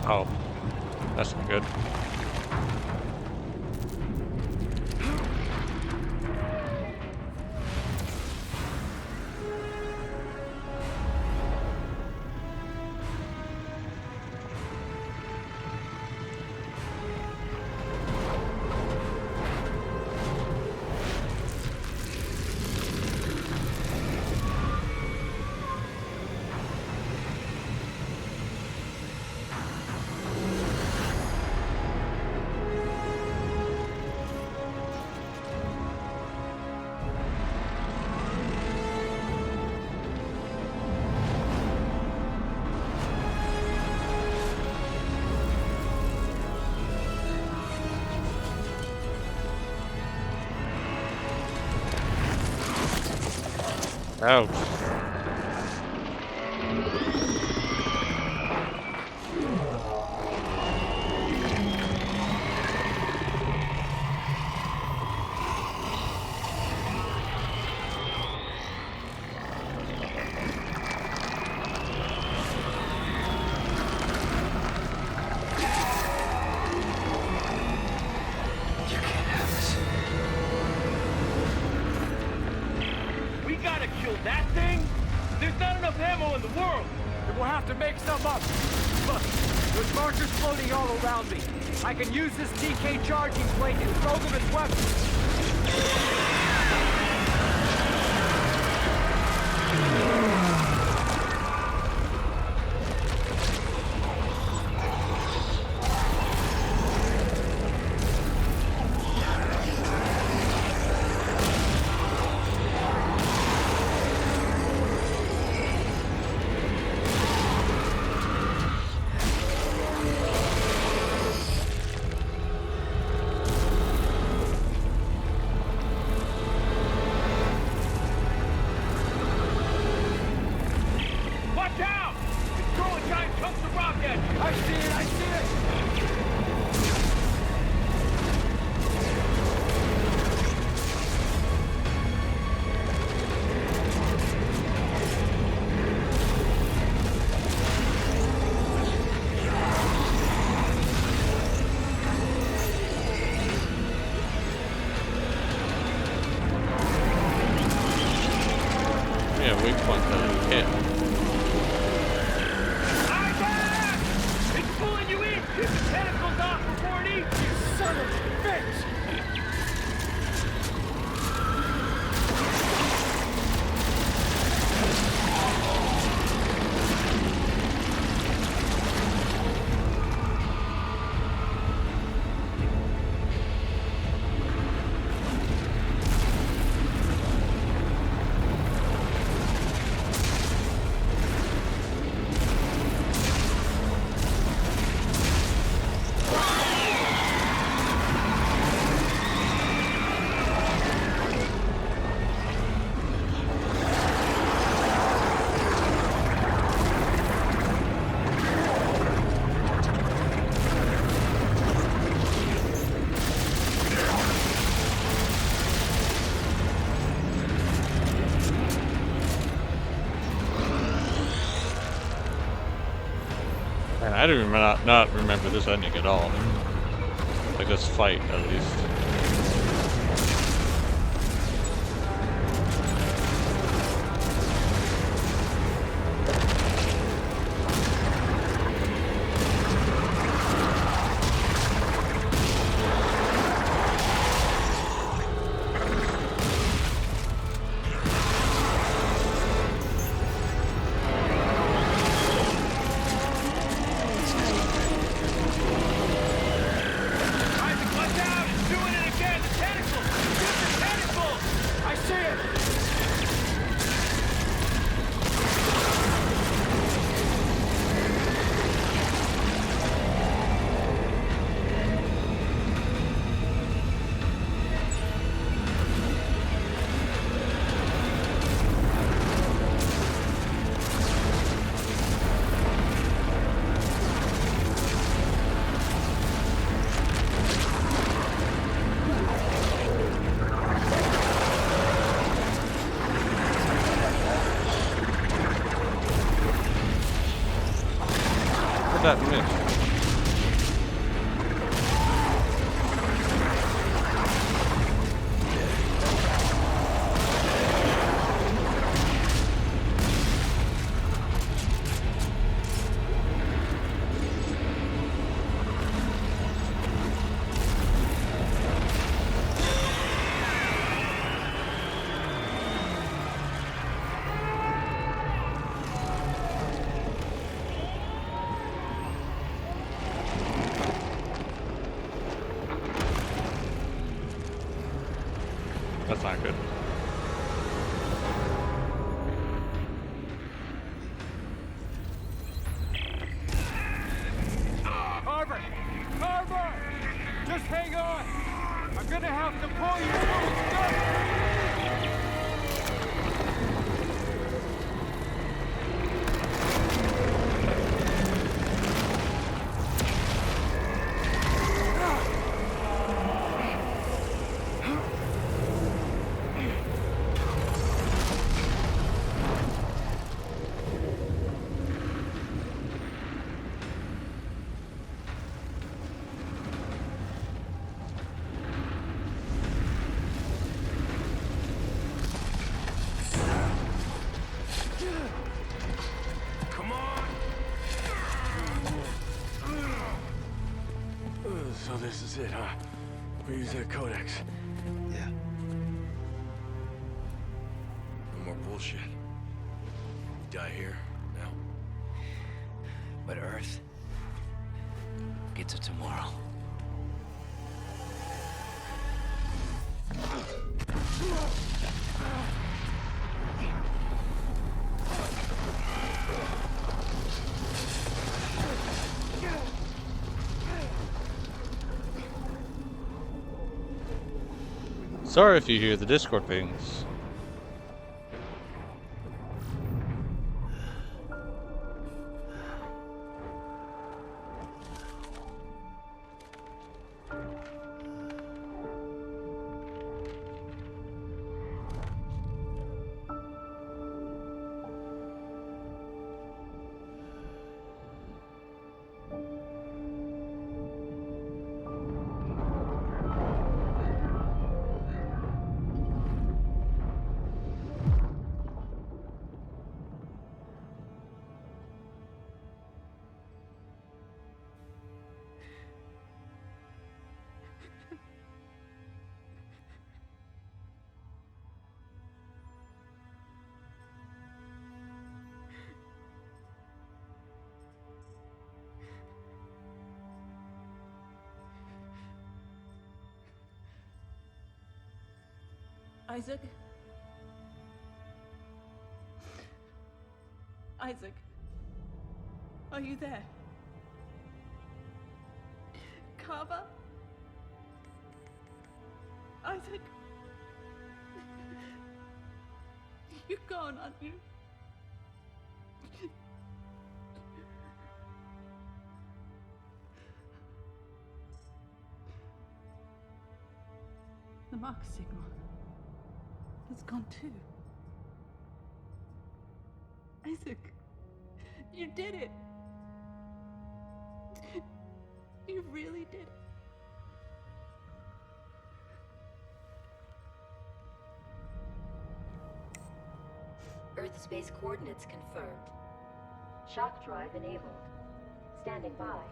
Oh, that's not good. Ouch. That thing? There's not enough ammo in the world! Then we'll have to make some up. Look, there's markers floating all around me. I can use this DK charging plate and throw them as weapons. Yeah, weak point doesn't hit. It's pulling you in! Get the tentacles off before it eats you! Son of a bitch! I do not remember this ending at all. Like this fight, at least. That miss. not good. Carver! Carver! Just hang on! I'm gonna have to pull you through. Come on! So this is it, huh? We use that codex. Yeah. No more bullshit. We die here, now. But Earth gets it tomorrow. Sorry if you hear the Discord pings. Isaac? Isaac? Are you there? Carver? Isaac? You're gone, aren't you? The mark signal. It's gone too. Isaac, you did it. You really did it. Earth space coordinates confirmed. Shock drive enabled. Standing by.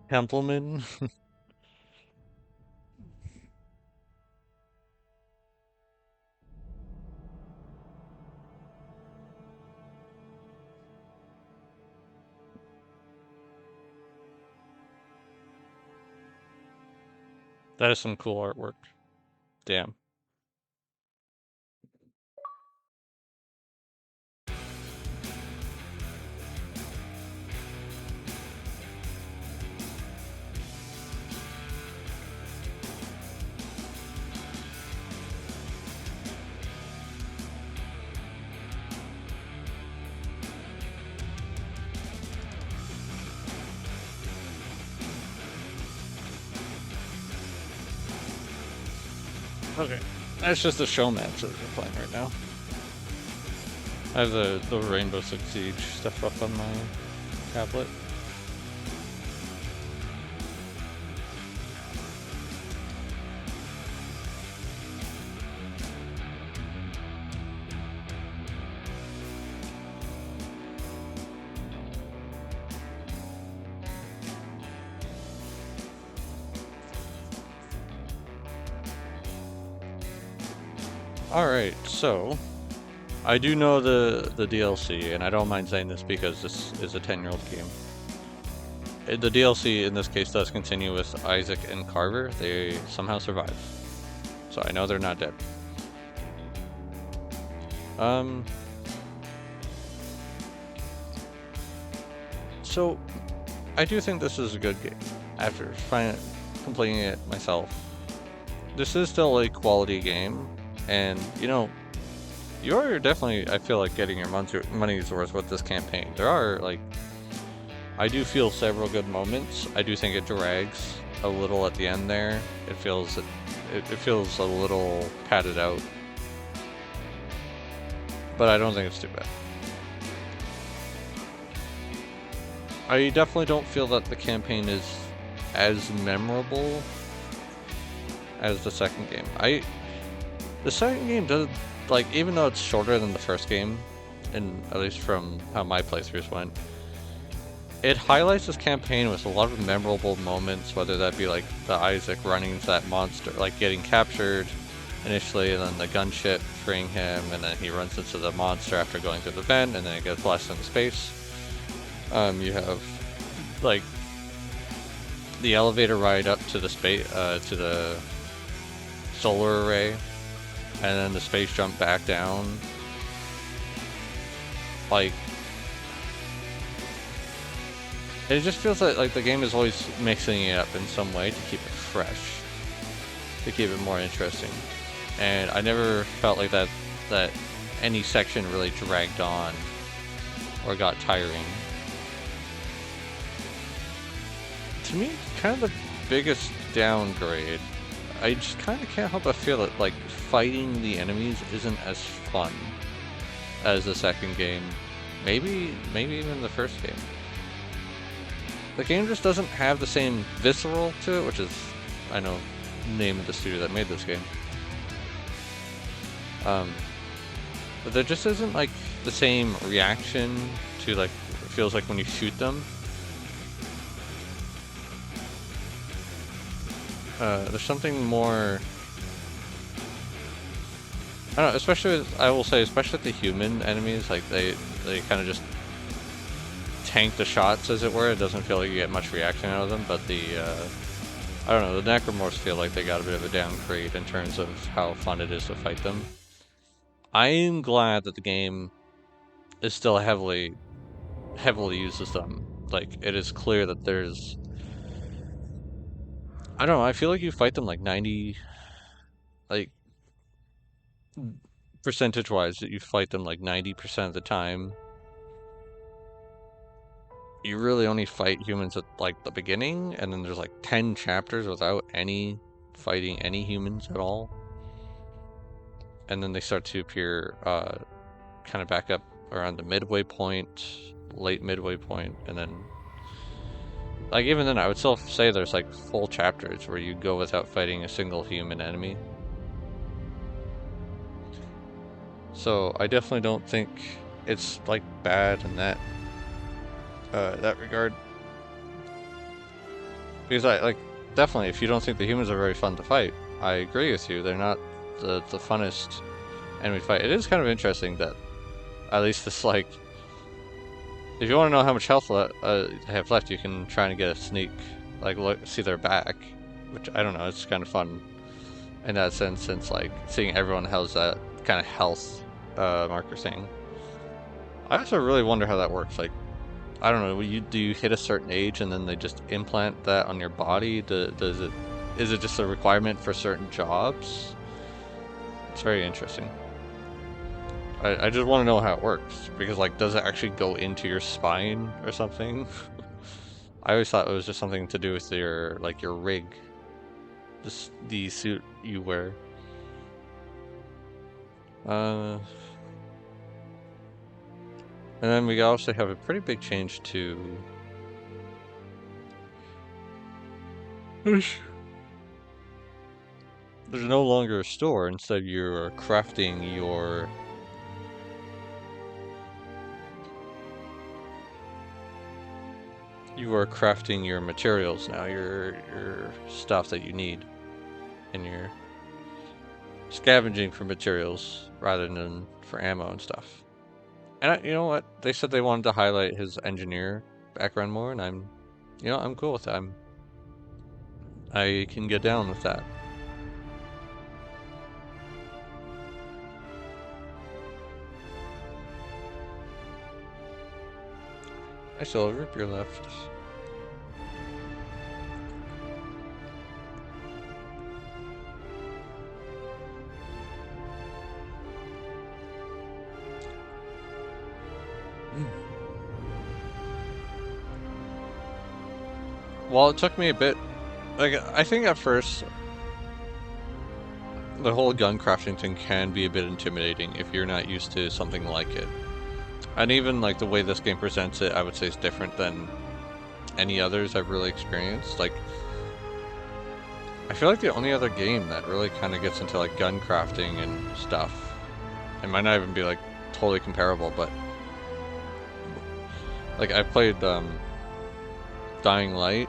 Templeman. That is some cool artwork. Damn. Okay, that's just the show match that we're playing right now. I have the Rainbow Six Siege stuff up on my tablet. Alright, so I do know the DLC, and I don't mind saying this because this is a 10-year-old game. The DLC in this case does continue with Isaac and Carver. They somehow survive. So I know they're not dead. So I do think this is a good game. After completing it myself, this is still a quality game, and you know, you are definitely, I feel like, getting your money's worth with this campaign. There are, like, I do feel several good moments. I do think it drags a little at the end there. It feels a little padded out, but I don't think it's too bad. I definitely don't feel that the campaign is as memorable as the second game. The second game does, like, even though it's shorter than the first game, and at least from how my playthroughs went, it highlights this campaign with a lot of memorable moments, whether that be like the Isaac running into that monster, like getting captured initially, and then the gunship freeing him, and then he runs into the monster after going through the vent, and then it gets blasted into space. You have like the elevator ride up to the to the solar array, and then the space jump back down. Like, it just feels like the game is always mixing it up in some way to keep it fresh, to keep it more interesting. And I never felt like that any section really dragged on or got tiring. To me, kind of the biggest downgrade, I just kind of can't help but feel that, like, fighting the enemies isn't as fun as the second game. Maybe even the first game. The game just doesn't have the same visceral to it, which is, I know, the name of the studio that made this game. But there just isn't, like, the same reaction to, like, it feels like when you shoot them. There's something more, I don't know, especially with, I will say, especially with the human enemies, like, they kind of just tank the shots, as it were. It doesn't feel like you get much reaction out of them, but the, I don't know, the Necromorphs feel like they got a bit of a downgrade in terms of how fun it is to fight them. I am glad that the game is still heavily uses them. Like, it is clear that there's, I don't know, I feel like you fight them like 90, like, percentage-wise, that you fight them like 90% of the time. You really only fight humans at, like, the beginning, and then there's like 10 chapters without fighting any humans at all. And then they start to appear, kind of back up around the midway point, late midway point, and then, like, even then, I would still say there's, like, full chapters where you go without fighting a single human enemy. So, I definitely don't think it's, like, bad in that regard. Because definitely, if you don't think the humans are very fun to fight, I agree with you. They're not the funnest enemy to fight. It is kind of interesting that, at least this, like, if you want to know how much health they have left, you can try and get a sneak, like, see their back, which, I don't know, it's kind of fun in that sense, since, like, seeing everyone has that kind of health marker thing. I also really wonder how that works. Like, I don't know, do you hit a certain age and then they just implant that on your body? Is it just a requirement for certain jobs? It's very interesting. I just want to know how it works, because, like, does it actually go into your spine or something? I always thought it was just something to do with your, like, your rig, the suit you wear. And then we also have a pretty big change to there's no longer a store. Instead, you're crafting your materials now, your stuff that you need in your scavenging for materials rather than for ammo and stuff. And you know what? They said they wanted to highlight his engineer background more, and I'm cool with that. I can get down with that. I still have root beer left. Well, it took me a bit. Like, I think at first, the whole gun crafting thing can be a bit intimidating if you're not used to something like it. And even like the way this game presents it, I would say is different than any others I've really experienced. Like, I feel like the only other game that really kind of gets into like gun crafting and stuff, it might not even be like totally comparable, but like I played Dying Light.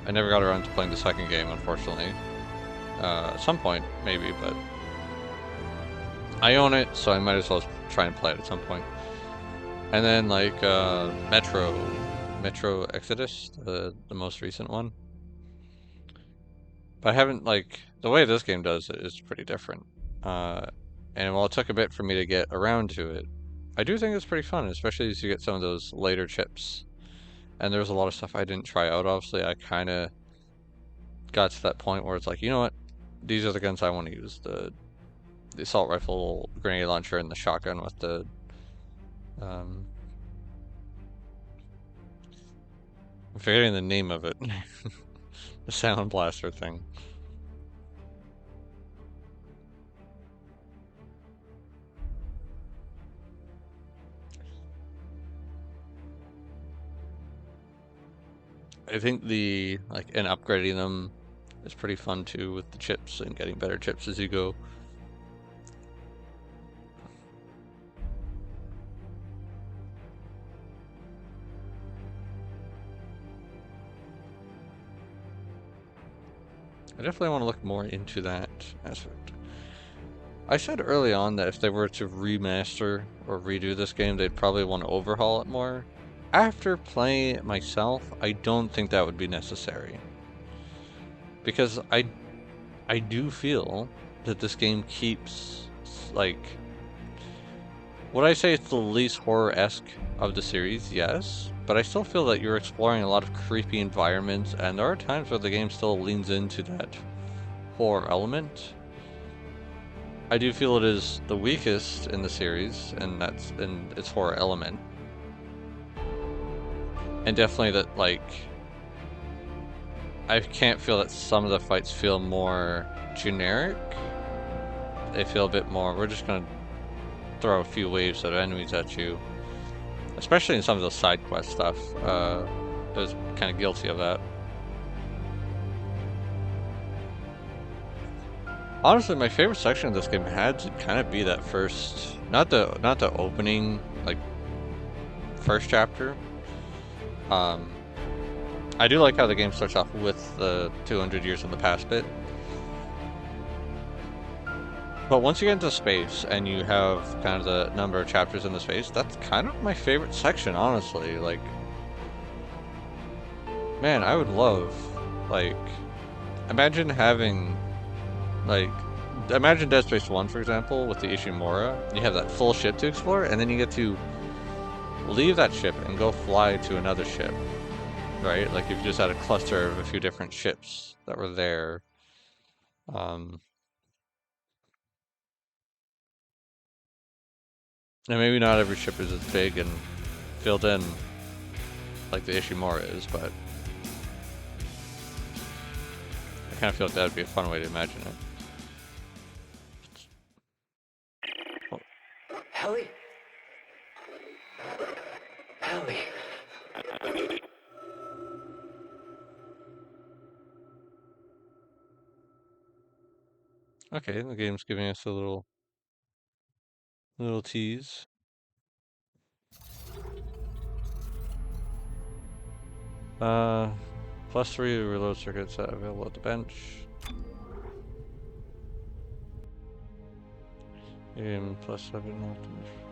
I never got around to playing the second game, unfortunately. At some point, maybe, but I own it, so I might as well try and play it at some point. And then like Metro Exodus, the most recent one. But I haven't, like, the way this game does it is pretty different. And while it took a bit for me to get around to it, I do think it's pretty fun, especially as you get some of those later chips. And there's a lot of stuff I didn't try out, obviously. I kind of got to that point where it's like, you know what? These are the guns I want to use. The assault rifle, grenade launcher, and the shotgun with the... I'm forgetting the name of it. The sound blaster thing. I think and upgrading them is pretty fun too with the chips and getting better chips as you go. I definitely want to look more into that aspect. I said early on that if they were to remaster or redo this game, they'd probably want to overhaul it more. After playing it myself, I don't think that would be necessary. Because I do feel that this game keeps, like... Would I say it's the least horror-esque of the series? Yes. But I still feel that you're exploring a lot of creepy environments, and there are times where the game still leans into that horror element. I do feel it is the weakest in the series, and that's in its horror element. And definitely that, like, I can't feel that some of the fights feel more generic. They feel a bit more, we're just gonna throw a few waves of enemies at you. Especially in some of the side quest stuff. I was kind of guilty of that. Honestly, my favorite section of this game had to kind of be that first, not the opening, like, first chapter. I do like how the game starts off with the 200 years in the past bit. But once you get into space and you have kind of the number of chapters in the space, that's kind of my favorite section, honestly. Like, man, I would love, like, imagine having, like, imagine Dead Space 1, for example, with the Ishimura. You have that full ship to explore, and then you get to leave that ship and go fly to another ship, right? Like, if you just had a cluster of a few different ships that were there. And maybe not every ship is as big and filled in like the Ishimura is, but I kind of feel like that would be a fun way to imagine it. Oh. Ellie? Ellie. Okay, the game's giving us a little tease. +3 reload circuits available at the bench. +7 ultimate.